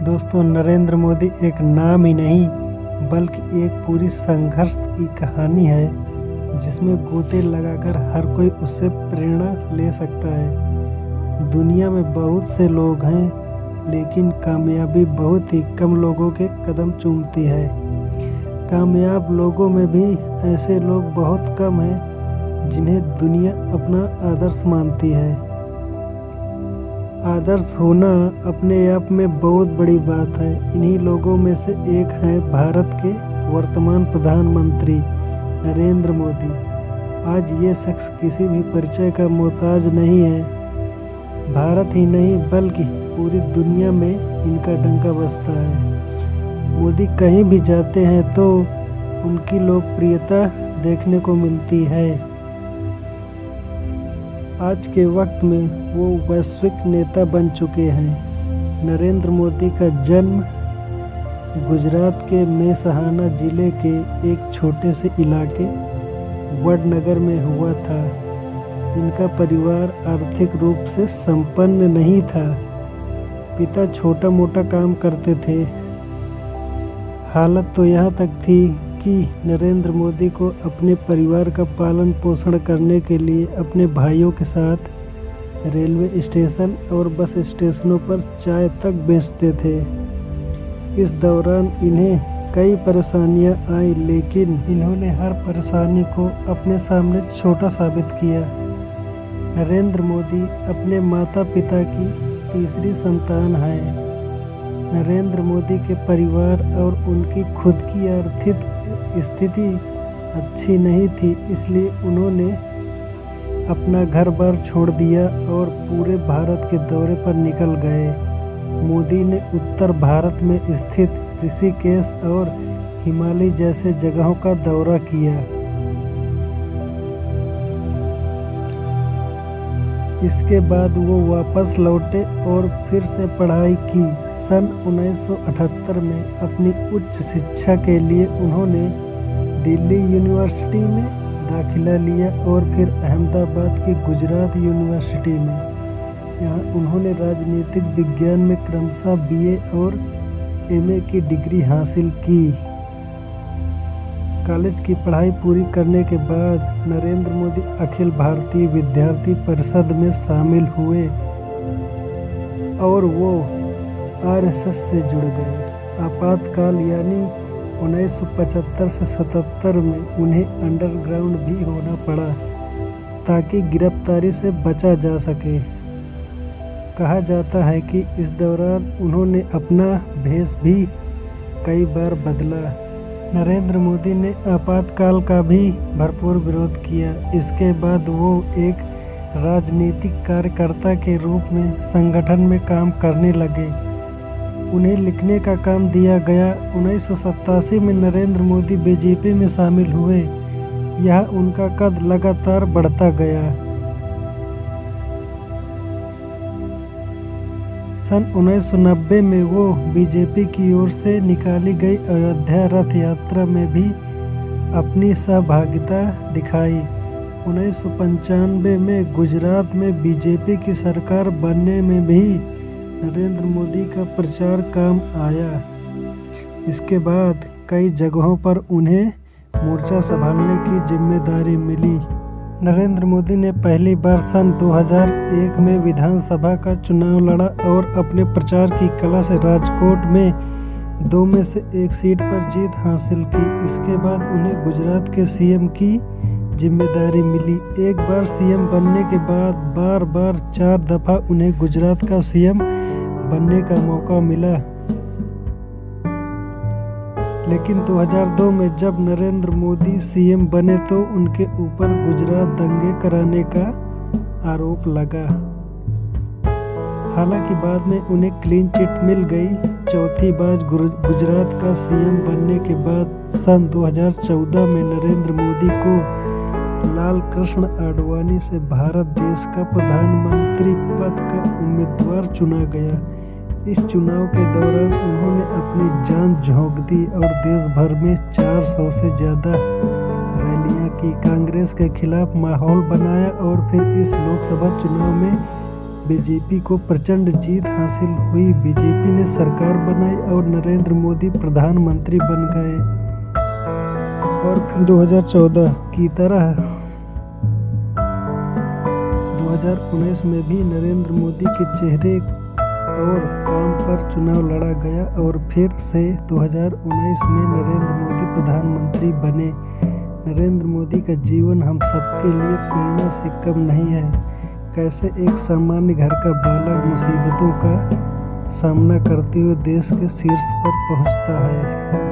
दोस्तों, नरेंद्र मोदी एक नाम ही नहीं बल्कि एक पूरी संघर्ष की कहानी है जिसमें गोते लगाकर हर कोई उससे प्रेरणा ले सकता है। दुनिया में बहुत से लोग हैं लेकिन कामयाबी बहुत ही कम लोगों के कदम चूमती है। कामयाब लोगों में भी ऐसे लोग बहुत कम हैं जिन्हें दुनिया अपना आदर्श मानती है। आदर्श होना अपने आप में बहुत बड़ी बात है। इन्हीं लोगों में से एक हैं भारत के वर्तमान प्रधानमंत्री नरेंद्र मोदी। आज ये शख्स किसी भी परिचय का मोहताज नहीं है। भारत ही नहीं बल्कि पूरी दुनिया में इनका डंका बजता है। मोदी कहीं भी जाते हैं तो उनकी लोकप्रियता देखने को मिलती है। आज के वक्त में वो वैश्विक नेता बन चुके हैं। नरेंद्र मोदी का जन्म गुजरात के मेसहाना जिले के एक छोटे से इलाके वडनगर में हुआ था। इनका परिवार आर्थिक रूप से संपन्न नहीं था। पिता छोटा मोटा काम करते थे। हालत तो यहाँ तक थी कि नरेंद्र मोदी को अपने परिवार का पालन पोषण करने के लिए अपने भाइयों के साथ रेलवे स्टेशन और बस स्टेशनों पर चाय तक बेचते थे। इस दौरान इन्हें कई परेशानियां आई लेकिन इन्होंने हर परेशानी को अपने सामने छोटा साबित किया। नरेंद्र मोदी अपने माता पिता की तीसरी संतान है। नरेंद्र मोदी के परिवार और उनकी खुद की आर्थिक स्थिति अच्छी नहीं थी, इसलिए उन्होंने अपना घर बार छोड़ दिया और पूरे भारत के दौरे पर निकल गए। मोदी ने उत्तर भारत में स्थित ऋषिकेश और हिमालय जैसे जगहों का दौरा किया। इसके बाद वो वापस लौटे और फिर से पढ़ाई की। सन 1978 में अपनी उच्च शिक्षा के लिए उन्होंने दिल्ली यूनिवर्सिटी में दाखिला लिया और फिर अहमदाबाद की गुजरात यूनिवर्सिटी में। यहाँ उन्होंने राजनीतिक विज्ञान में क्रमशः बीए और एमए की डिग्री हासिल की। कॉलेज की पढ़ाई पूरी करने के बाद नरेंद्र मोदी अखिल भारतीय विद्यार्थी परिषद में शामिल हुए और वो आरएसएस से जुड़ गए। आपातकाल यानी 1975 से 77 में उन्हें अंडरग्राउंड भी होना पड़ा ताकि गिरफ्तारी से बचा जा सके। कहा जाता है कि इस दौरान उन्होंने अपना भेष भी कई बार बदला। नरेंद्र मोदी ने आपातकाल का भी भरपूर विरोध किया। इसके बाद वो एक राजनीतिक कार्यकर्ता के रूप में संगठन में काम करने लगे। उन्हें लिखने का काम दिया गया। 1987 में नरेंद्र मोदी बीजेपी में शामिल हुए। यह उनका कद लगातार बढ़ता गया। सन 1990 में वो बीजेपी की ओर से निकाली गई अयोध्या रथ यात्रा में भी अपनी सहभागिता दिखाई। 1995 में गुजरात में बीजेपी की सरकार बनने में भी नरेंद्र मोदी का प्रचार काम आया। इसके बाद कई जगहों पर उन्हें मोर्चा संभालने की जिम्मेदारी मिली। नरेंद्र मोदी ने पहली बार सन 2001 में विधानसभा का चुनाव लड़ा और अपने प्रचार की कला से राजकोट में 2 में से 1 सीट पर जीत हासिल की। इसके बाद उन्हें गुजरात के सीएम की जिम्मेदारी मिली। एक बार सीएम बनने के बाद बार 4 दफा उन्हें गुजरात का सीएम बनने का मौका मिला। लेकिन 2002 में जब नरेंद्र मोदी सीएम बने तो उनके ऊपर गुजरात दंगे कराने का आरोप लगा। हालांकि बाद में उन्हें क्लीन चिट मिल गई। चौथी बार गुजरात का सीएम बनने के बाद सन 2014 में नरेंद्र मोदी को लाल कृष्ण आडवाणी से भारत देश का प्रधानमंत्री पद का उम्मीदवार चुना गया। इस चुनाव के दौरान उन्होंने अपनी जान झोंक दी और देश भर में 400 से ज़्यादा रैलियां की। कांग्रेस के खिलाफ माहौल बनाया और फिर इस लोकसभा चुनाव में बीजेपी को प्रचंड जीत हासिल हुई। बीजेपी ने सरकार बनाई और नरेंद्र मोदी प्रधानमंत्री बन गए। और फिर 2014 की तरह 2019 में भी नरेंद्र मोदी के चेहरे और काम पर चुनाव लड़ा गया और फिर से 2019 में नरेंद्र मोदी प्रधानमंत्री बने। नरेंद्र मोदी का जीवन हम सबके लिए प्रेरणा से कम नहीं है। कैसे एक सामान्य घर का बालक मुसीबतों का सामना करते हुए देश के शीर्ष पर पहुंचता है।